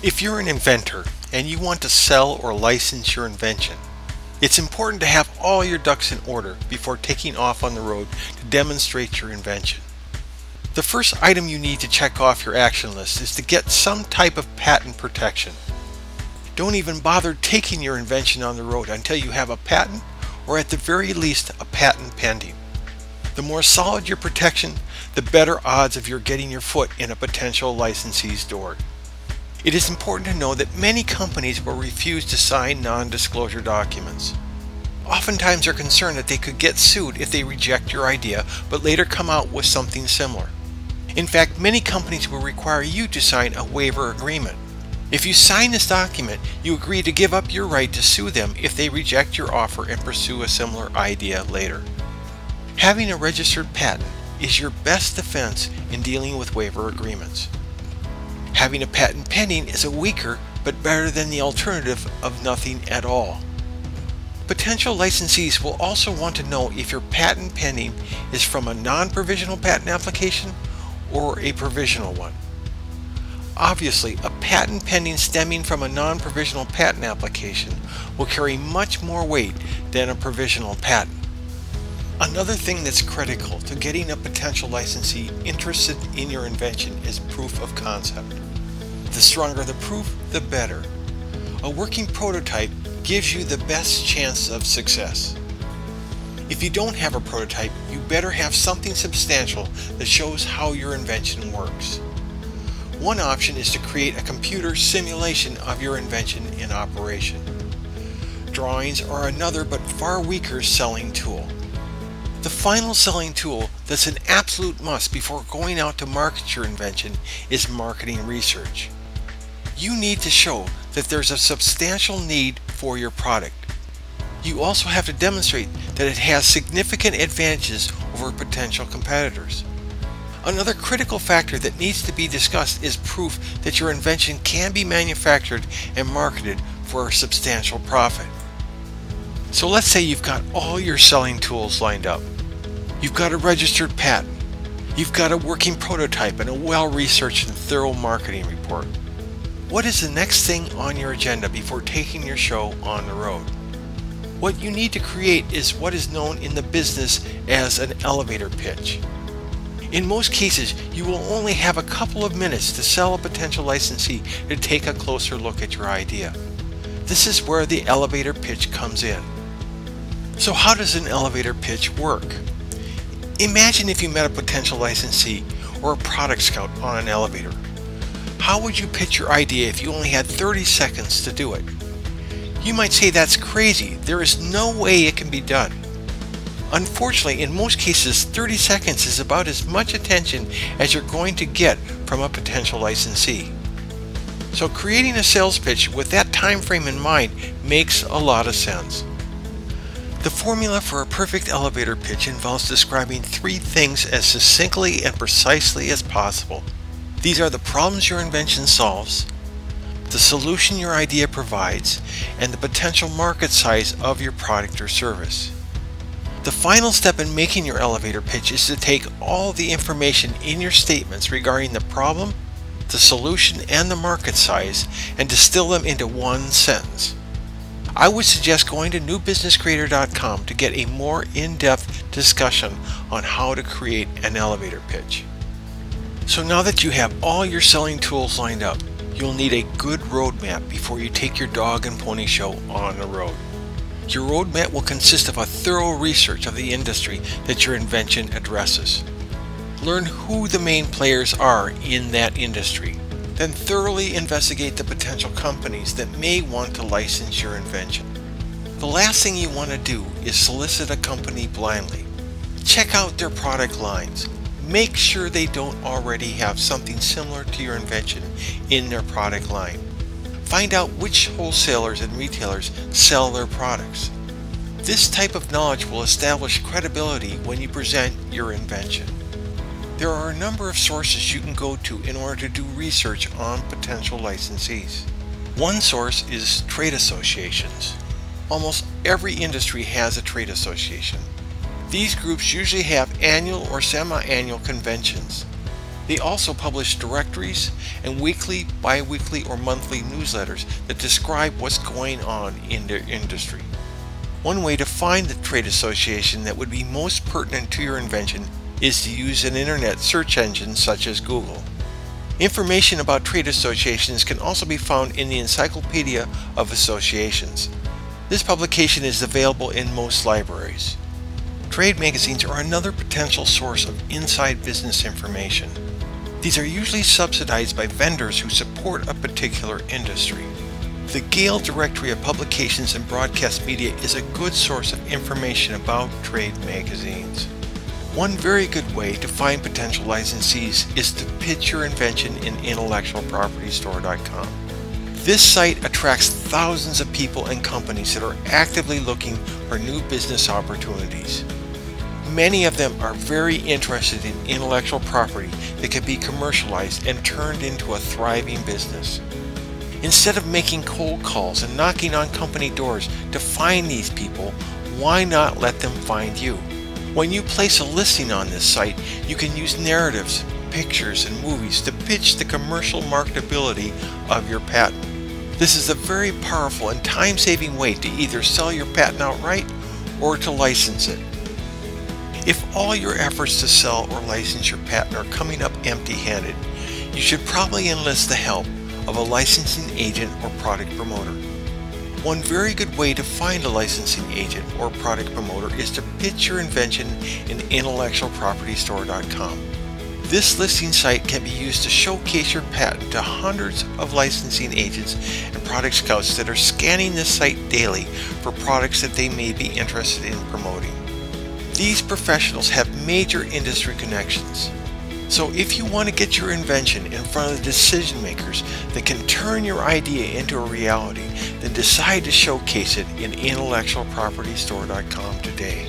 If you're an inventor and you want to sell or license your invention, it's important to have all your ducks in order before taking off on the road to demonstrate your invention. The first item you need to check off your action list is to get some type of patent protection. Don't even bother taking your invention on the road until you have a patent, or at the very least a patent pending. The more solid your protection, the better odds of your getting your foot in a potential licensee's door. It is important to know that many companies will refuse to sign non-disclosure documents. Oftentimes they're concerned that they could get sued if they reject your idea but later come out with something similar. In fact, many companies will require you to sign a waiver agreement. If you sign this document, you agree to give up your right to sue them if they reject your offer and pursue a similar idea later. Having a registered patent is your best defense in dealing with waiver agreements. Having a patent pending is a weaker but better than the alternative of nothing at all. Potential licensees will also want to know if your patent pending is from a non-provisional patent application or a provisional one. Obviously, a patent pending stemming from a non-provisional patent application will carry much more weight than a provisional patent. Another thing that's critical to getting a potential licensee interested in your invention is proof of concept. The stronger the proof, the better. A working prototype gives you the best chance of success. If you don't have a prototype, you better have something substantial that shows how your invention works. One option is to create a computer simulation of your invention in operation. Drawings are another but far weaker selling tool. The final selling tool that's an absolute must before going out to market your invention is marketing research. You need to show that there's a substantial need for your product. You also have to demonstrate that it has significant advantages over potential competitors. Another critical factor that needs to be discussed is proof that your invention can be manufactured and marketed for a substantial profit. So let's say you've got all your selling tools lined up. You've got a registered patent. You've got a working prototype and a well-researched and thorough marketing report. What is the next thing on your agenda before taking your show on the road? What you need to create is what is known in the business as an elevator pitch. In most cases, you will only have a couple of minutes to sell a potential licensee to take a closer look at your idea. This is where the elevator pitch comes in. So how does an elevator pitch work? Imagine if you met a potential licensee or a product scout on an elevator. How would you pitch your idea if you only had 30 seconds to do it? You might say that's crazy. There is no way it can be done. Unfortunately, in most cases, 30 seconds is about as much attention as you're going to get from a potential licensee. So creating a sales pitch with that time frame in mind makes a lot of sense. The formula for a perfect elevator pitch involves describing three things as succinctly and precisely as possible. These are the problems your invention solves, the solution your idea provides, and the potential market size of your product or service. The final step in making your elevator pitch is to take all the information in your statements regarding the problem, the solution, and the market size and distill them into one sentence. I would suggest going to NewBusinessCreator.com to get a more in-depth discussion on how to create an elevator pitch. So now that you have all your selling tools lined up, you'll need a good roadmap before you take your dog and pony show on the road. Your roadmap will consist of a thorough research of the industry that your invention addresses. Learn who the main players are in that industry. Then thoroughly investigate the potential companies that may want to license your invention. The last thing you want to do is solicit a company blindly. Check out their product lines. Make sure they don't already have something similar to your invention in their product line. Find out which wholesalers and retailers sell their products. This type of knowledge will establish credibility when you present your invention. There are a number of sources you can go to in order to do research on potential licensees. One source is trade associations. Almost every industry has a trade association. These groups usually have annual or semi-annual conventions. They also publish directories and weekly, bi-weekly, or monthly newsletters that describe what's going on in their industry. One way to find the trade association that would be most pertinent to your invention is to use an internet search engine such as Google. Information about trade associations can also be found in the Encyclopedia of Associations. This publication is available in most libraries. Trade magazines are another potential source of inside business information. These are usually subsidized by vendors who support a particular industry. The Gale Directory of Publications and Broadcast Media is a good source of information about trade magazines. One very good way to find potential licensees is to pitch your invention in intellectualpropertystore.com. This site attracts thousands of people and companies that are actively looking for new business opportunities. Many of them are very interested in intellectual property that can be commercialized and turned into a thriving business. Instead of making cold calls and knocking on company doors to find these people, why not let them find you? When you place a listing on this site, you can use narratives, pictures, and movies to pitch the commercial marketability of your patent. This is a very powerful and time-saving way to either sell your patent outright or to license it. If all your efforts to sell or license your patent are coming up empty-handed, you should probably enlist the help of a licensing agent or product promoter. One very good way to find a licensing agent or product promoter is to pitch your invention in intellectualpropertystore.com. This listing site can be used to showcase your patent to hundreds of licensing agents and product scouts that are scanning this site daily for products that they may be interested in promoting. These professionals have major industry connections. So if you want to get your invention in front of the decision makers that can turn your idea into a reality, then decide to showcase it in intellectualpropertystore.com today.